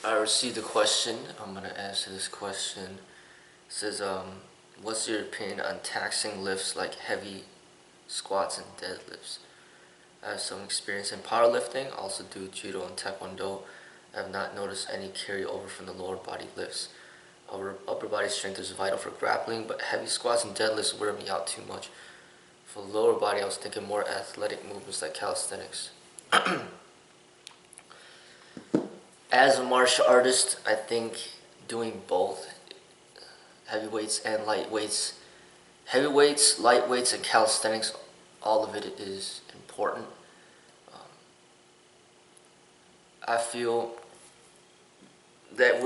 I received a question. I'm gonna answer this question. It says, what's your opinion on taxing lifts like heavy squats and deadlifts? I have some experience in powerlifting, also do judo and taekwondo. I have not noticed any carryover from the lower body lifts. Upper body strength is vital for grappling, but heavy squats and deadlifts wear me out too much. For the lower body, I was thinking more athletic movements like calisthenics. As a martial artist, I think doing both, heavyweights and heavyweights, lightweights, and calisthenics, all of it is important. Um, I feel that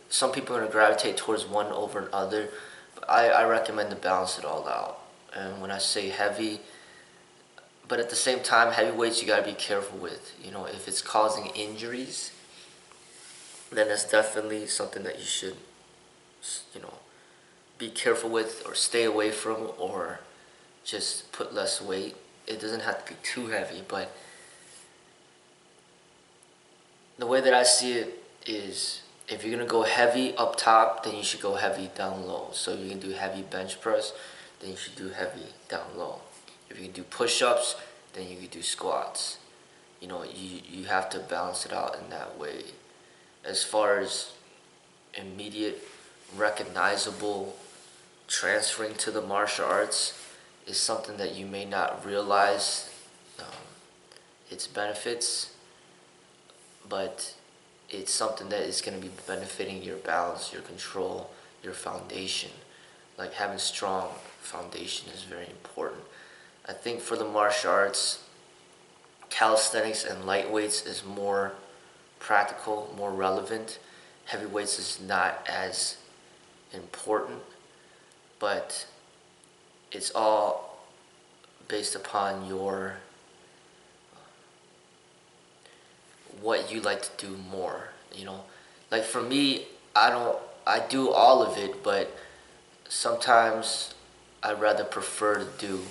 some people are going to gravitate towards one over another, but I recommend to balance it all out. And when I say heavy, but at the same time, heavyweights you got to be careful with. If it's causing injuries, then that's definitely something that you should, you know, be careful with or stay away from, or just put less weight. It doesn't have to be too heavy, but the way that I see it is, if you're gonna go heavy up top, then you should go heavy down low. So if you can do heavy bench press, then you should do heavy down low. If you can do push-ups, then you can do squats. You have to balance it out in that way. As far as immediate, recognizable transferring to the martial arts is something that you may not realize um, its benefits, but it's something that is going to be benefiting your balance, your control, your foundation. Like, having strong foundation is very important. I think for the martial arts, calisthenics and lightweights is more practical, more relevant. Heavyweights is not as important, but it's all based upon what you like to do more. Like, for me, I do all of it, but sometimes I'd rather prefer to do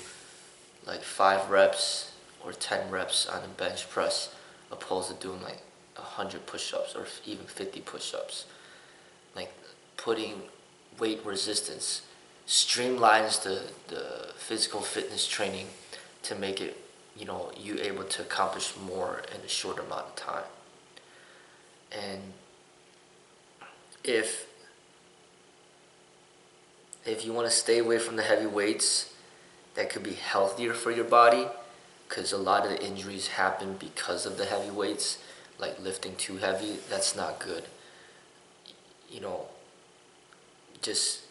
like 5 reps or 10 reps on a bench press, opposed to doing like 100 push-ups or even 50 push-ups. Like, putting weight resistance streamlines the physical fitness training to make it, you able to accomplish more in a short amount of time. And if you want to stay away from the heavy weights, that could be healthier for your body, because a lot of the injuries happen because of the heavy weights, like lifting too heavy. That's not good. You know, just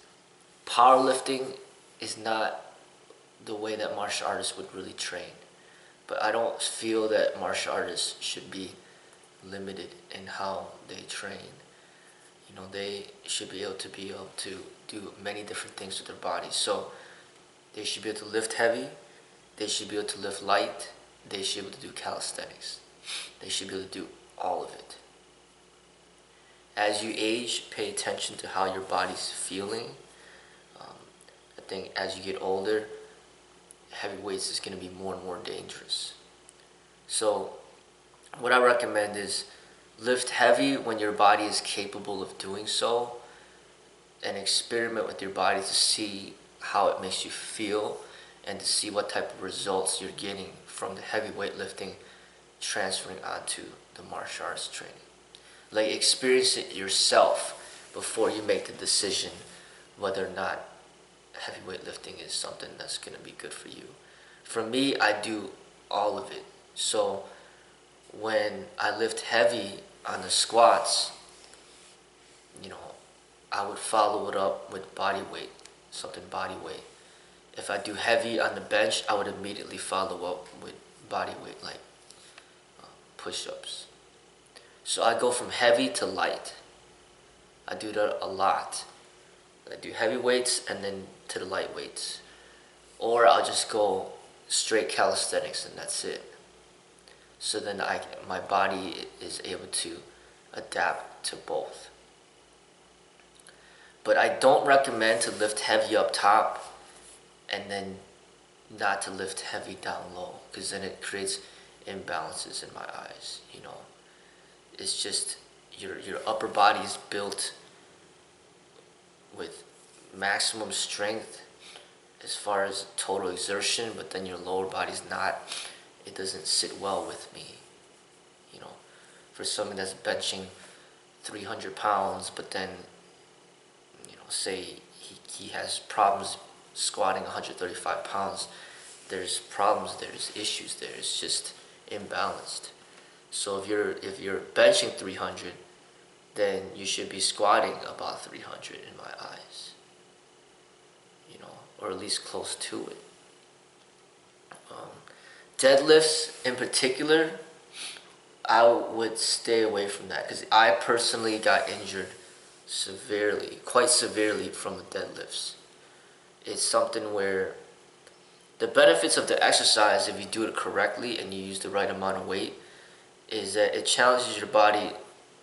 powerlifting is not the way that martial artists would really train. But I don't feel that martial artists should be limited in how they train. They should be able to do many different things with their bodies. So they should be able to lift heavy, they should be able to lift light, they should be able to do calisthenics. They should be able to do all of it. As you age, pay attention to how your body's feeling. I think as you get older, heavy weights is going to be more and more dangerous. So what I recommend is lift heavy when your body is capable of doing so, and experiment with your body to see how it makes you feel, and to see what type of results you're getting from the heavy weightlifting transferring onto the martial arts training. Like, experience it yourself before you make the decision whether or not heavy weightlifting is something that's going to be good for you. For me, I do all of it. So when I lift heavy on the squats, I would follow it up with body weight, something body weight. If I do heavy on the bench, I would immediately follow up with body weight, like push-ups. So I go from heavy to light. I do that a lot. I do heavy weights and then to the light weights. Or I'll just go straight calisthenics and that's it. So then my body is able to adapt to both. But I don't recommend to lift heavy up top and then not to lift heavy down low, because then it creates imbalances in my eyes. It's just your upper body is built with maximum strength as far as total exertion, but then your lower body's not. It doesn't sit well with me. You know, for someone that's benching 300 pounds, but then, you know, say he has problems squatting 135 pounds, there's problems, there's issues there. It's just imbalanced. So if you're benching 300, then you should be squatting about 300 in my eyes, you know, or at least close to it. Deadlifts in particular, I would stay away from that because I personally got injured severely, quite severely from the deadlifts. It's something where the benefits of the exercise, if you do it correctly and you use the right amount of weight, is that it challenges your body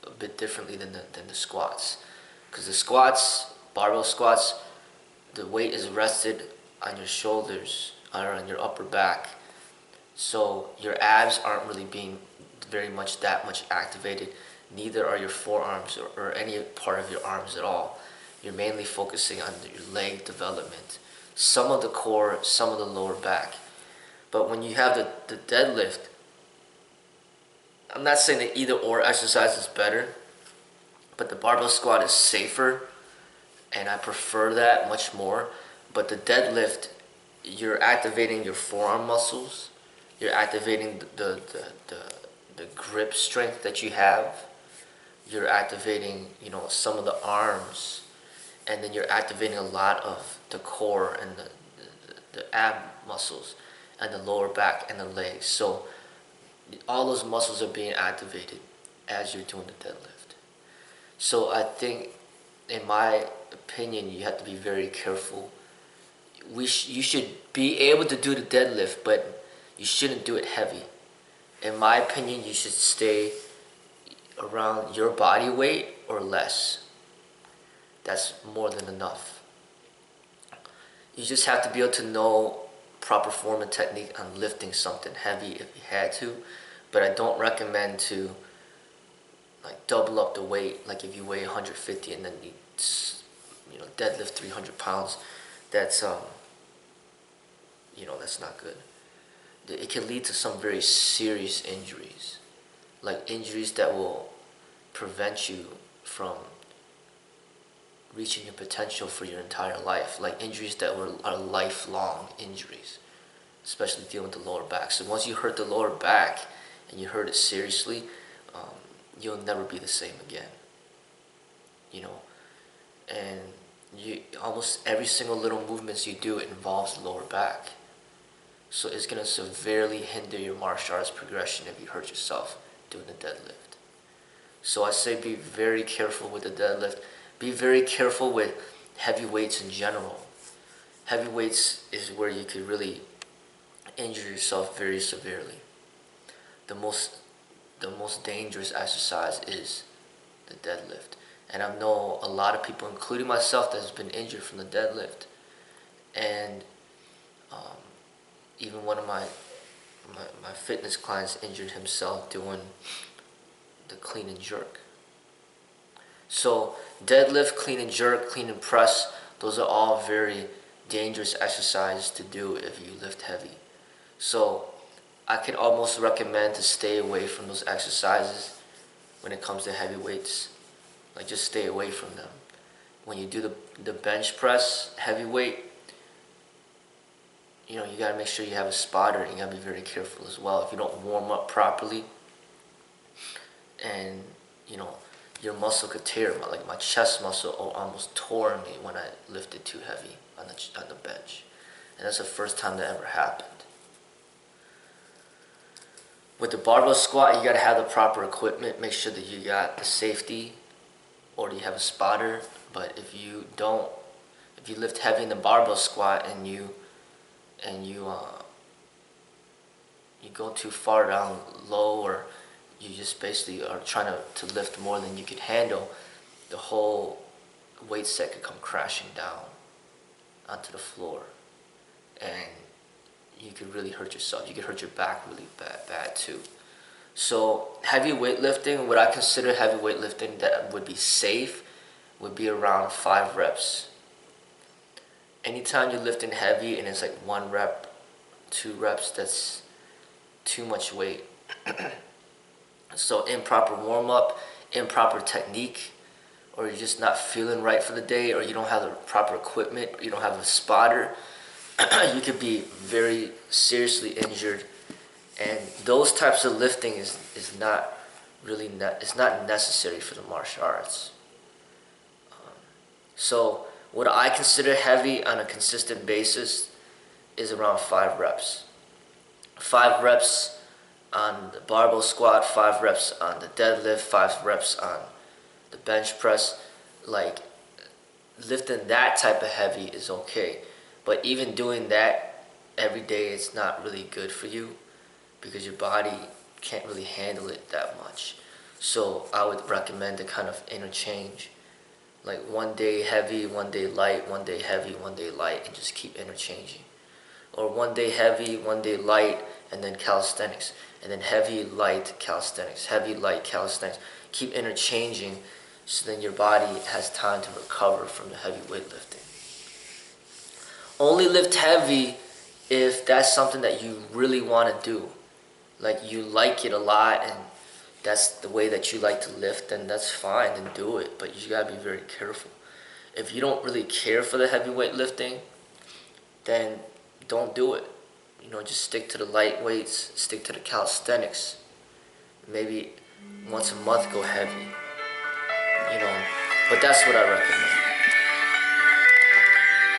a bit differently than the squats. Because the squats, barbell squats, the weight is rested on your shoulders or on your upper back. So your abs aren't really being that much activated. Neither are your forearms or any part of your arms at all. You're mainly focusing on your leg development, some of the core, some of the lower back. But when you have the deadlift, I'm not saying that either or exercise is better, but the barbell squat is safer, and I prefer that much more. But the deadlift, you're activating your forearm muscles, you're activating the grip strength that you have, you're activating, you know, some of the arms, and then you're activating a lot of the core and the ab muscles and the lower back and the legs. So all those muscles are being activated as you're doing the deadlift. So I think, in my opinion, you have to be very careful. You should be able to do the deadlift, but you shouldn't do it heavy. In my opinion, you should stay around your body weight or less. That's more than enough. You just have to be able to know proper form and technique on lifting something heavy if you had to, but I don't recommend to like double up the weight. Like if you weigh 150 and then you know, deadlift 300 pounds, that's you know, that's not good. It can lead to some very serious injuries, like injuries that will prevent you from reaching your potential for your entire life, like injuries that are lifelong injuries, especially dealing with the lower back. So once you hurt the lower back and you hurt it seriously, you'll never be the same again. You know, and almost every single little movements you do, it involves the lower back. So it's going to severely hinder your martial arts progression if you hurt yourself doing the deadlift. So I say be very careful with the deadlift. Be very careful with heavy weights in general. Heavy weights is where you could really injure yourself very severely. The most dangerous exercise is the deadlift. And I know a lot of people, including myself, that has been injured from the deadlift. And even one of my fitness clients injured himself doing the clean and jerk. So deadlift, clean and jerk, clean and press, those are all very dangerous exercises to do if you lift heavy. So I can almost recommend to stay away from those exercises when it comes to heavy weights. Like just stay away from them. When you do the bench press, heavy weight, you know, you gotta make sure you have a spotter, and you gotta be very careful as well. If you don't warm up properly, and you know, your muscle could tear. Like my chest muscle almost tore me when I lifted too heavy on the bench, and that's the first time that ever happened. With the barbell squat, you gotta have the proper equipment. Make sure that you got the safety, or you have a spotter. But if you don't, if you lift heavy in the barbell squat and you go too far down low, or you just basically are trying to lift more than you could handle, the whole weight set could come crashing down onto the floor, and you could really hurt yourself. You could hurt your back really bad too. So heavy weightlifting, what I consider heavy weightlifting that would be safe, would be around 5 reps. Anytime you're lifting heavy and it's like 1 rep, 2 reps, that's too much weight. So improper warm-up, improper technique, or you're just not feeling right for the day, or you don't have the proper equipment, or you don't have a spotter, you could be very seriously injured. And those types of lifting is not really it's not necessary for the martial arts. So what I consider heavy on a consistent basis is around 5 reps. 5 reps on the barbell squat, 5 reps on the deadlift, 5 reps on the bench press. Like, lifting that type of heavy is okay, but even doing that every day is not really good for you because your body can't really handle it that much. So I would recommend to kind of interchange, like 1 day heavy, 1 day light, 1 day heavy, 1 day light, and just keep interchanging. Or 1 day heavy, 1 day light, and then calisthenics, and then heavy, light, calisthenics, heavy, light, calisthenics. Keep interchanging so then your body has time to recover from the heavy weightlifting. Only lift heavy if that's something that you really want to do. Like, you like it a lot and that's the way that you like to lift, then that's fine, then do it. But you gotta be very careful. If you don't really care for the heavy weightlifting, then don't do it. Just stick to the light weights, stick to the calisthenics. Maybe once a month go heavy. But that's what I recommend.